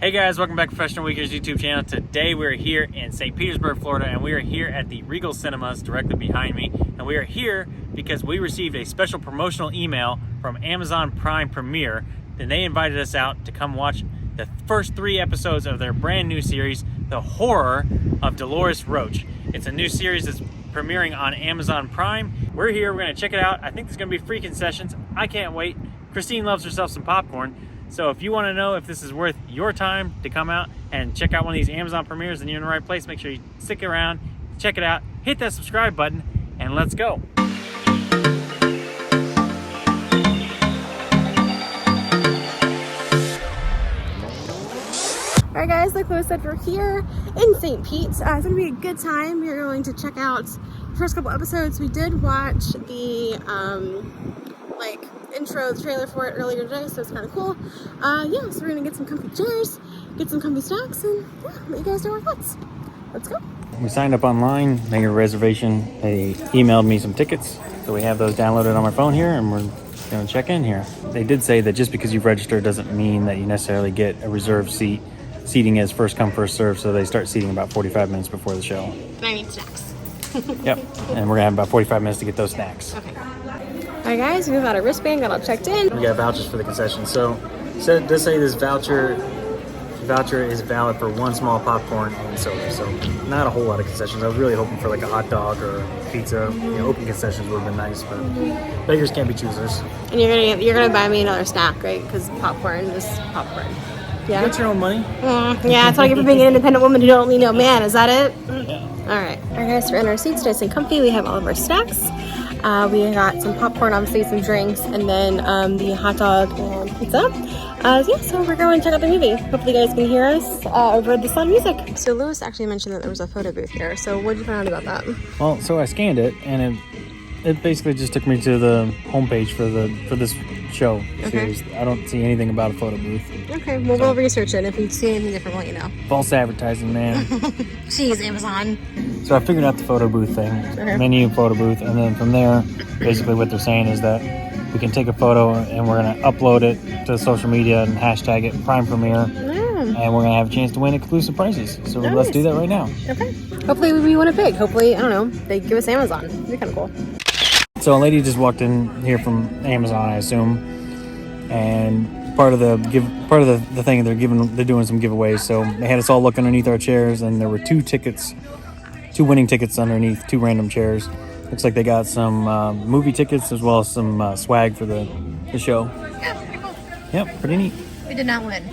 Hey guys, welcome back to Professional Weekers YouTube channel. Today we're here in St. Petersburg, Florida, and we are here at the Regal Cinemas directly behind me. And we are here because we received a special promotional email from Amazon Prime Premiere, and they invited us out to come watch the first 3 episodes of their brand new series, The Horror of Dolores Roach. It's a new series that's premiering on Amazon Prime. We're here, we're gonna check it out. I think there's gonna be free concessions. I can't wait. Christine loves herself some popcorn. So if you want to know if this is worth your time to come out and check out one of these Amazon premieres, then you're in the right place. Make sure you stick around, check it out, hit that subscribe button, and let's go. Alright guys, like Chloe said, we're here in St. Pete. It's going to be a good time. We're going to check out the first couple episodes. We did watch the intro, the trailer for it earlier today, so it's kind of cool. Yeah, so we're going to get some comfy chairs, get some comfy snacks, and yeah, let you guys know our thoughts. Let's go. We signed up online, made a reservation. They emailed me some tickets, so we have those downloaded on my phone here, and we're going to check in here. They did say that just because you've registered doesn't mean that you necessarily get a reserved seat. Seating is first come, first serve, so they start seating about 45 minutes before the show. And I need snacks. Yep, and we're going to have about 45 minutes to get those snacks. Okay. Alright guys, we've got our wristband, got all checked in. We got vouchers for the concession. So it does say this voucher is valid for 1 small popcorn and soda. So not a whole lot of concessions. I was really hoping for like a hot dog or a pizza. Open concessions would have been nice, but beggars can't be choosers. And you're gonna buy me another snack, right? Because popcorn is popcorn. Yeah. You got your own money. Yeah, that's what I get for being an independent woman who don't need no man. Is that it? Yeah. Alright. Alright guys, we're in our seats, nice and comfy. We have all of our snacks. We got some popcorn, obviously some drinks, and then the hot dog and pizza. Yeah, so we're going to check out the movie. Hopefully you guys can hear us over the sound music. So Lewis actually mentioned that there was a photo booth here. So what did you find out about that? Well, so I scanned it, and it basically just took me to the homepage for this show series. I don't see anything about a photo booth. Okay, well, we'll research it. If we see anything different, we'll let you know. False advertising, man. Jeez, Amazon. So I figured out the photo booth thing, menu photo booth, and then from there, basically what they're saying is that we can take a photo and we're going to upload it to social media and hashtag it Prime Premiere, and we're going to have a chance to win exclusive prizes. So let's do that right now. Okay. Hopefully we win a pig. Hopefully, I don't know, they give us Amazon. It'd be kind of cool. So a lady just walked in here from Amazon, I assume, and part of the thing they're doing some giveaways. So they had us all look underneath our chairs, and there were 2 winning tickets underneath 2 random chairs. Looks like they got some movie tickets as well as some swag for the show. Yeah, pretty cool. Yep, pretty neat. We did not win.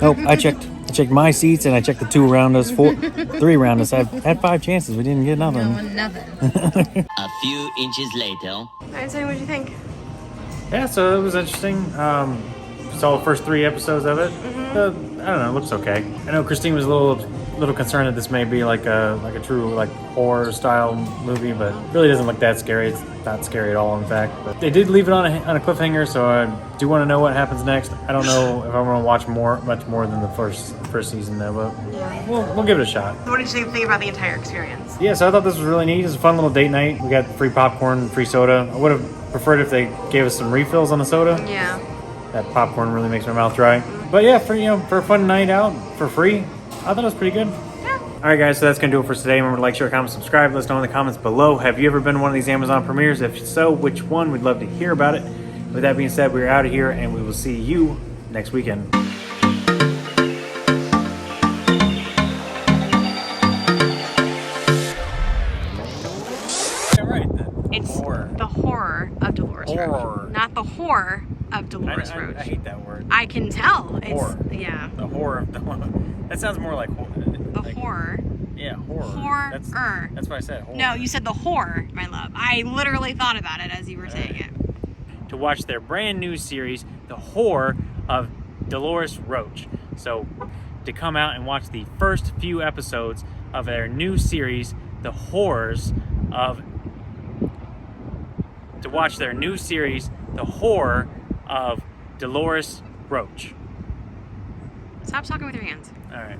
Nope, I checked my seats and I checked the 2 around us, 3 around us. I had 5 chances. We didn't get nothing. No, nothing. A few inches later. Alright, so what do you think? Yeah, so it was interesting. Saw the first 3 episodes of it. I don't know, it looks okay. I know Christine was a little concerned that this may be like a true horror style movie, but it really doesn't look that scary. It's not scary at all, in fact. But they did leave it on a cliffhanger, so I do want to know what happens next. I don't know if I'm going to watch much more than the first season though, but Yeah. we'll give it a shot. What did you think about the entire experience? Yeah, so I thought this was really neat. It was a fun little date night. We got free popcorn, free soda. I would have preferred if they gave us some refills on the soda. Yeah. That popcorn really makes my mouth dry. But yeah, for a fun night out for free, I thought it was pretty good. Yeah. Alright guys, so that's going to do it for today. Remember to like, share, comment, subscribe. Let us know in the comments below. Have you ever been to one of these Amazon premieres? If so, which one? We'd love to hear about it. With that being said, we're out of here and we will see you next weekend. It's the horror of Dolores Roach. Not the horror of Dolores Roach. I hate that word. I can tell. It's Horror. Yeah. The horror of that sounds more like The horror. Yeah, horror. Horror. That's what I said. Horror. No, you said the horror, my love. I literally thought about it as you were saying it. To watch their brand new series, The Horror of Dolores Roach. So to come out and watch the first few episodes of their new series, The Horrors of Dolores Roach. Stop talking with your hands. All right.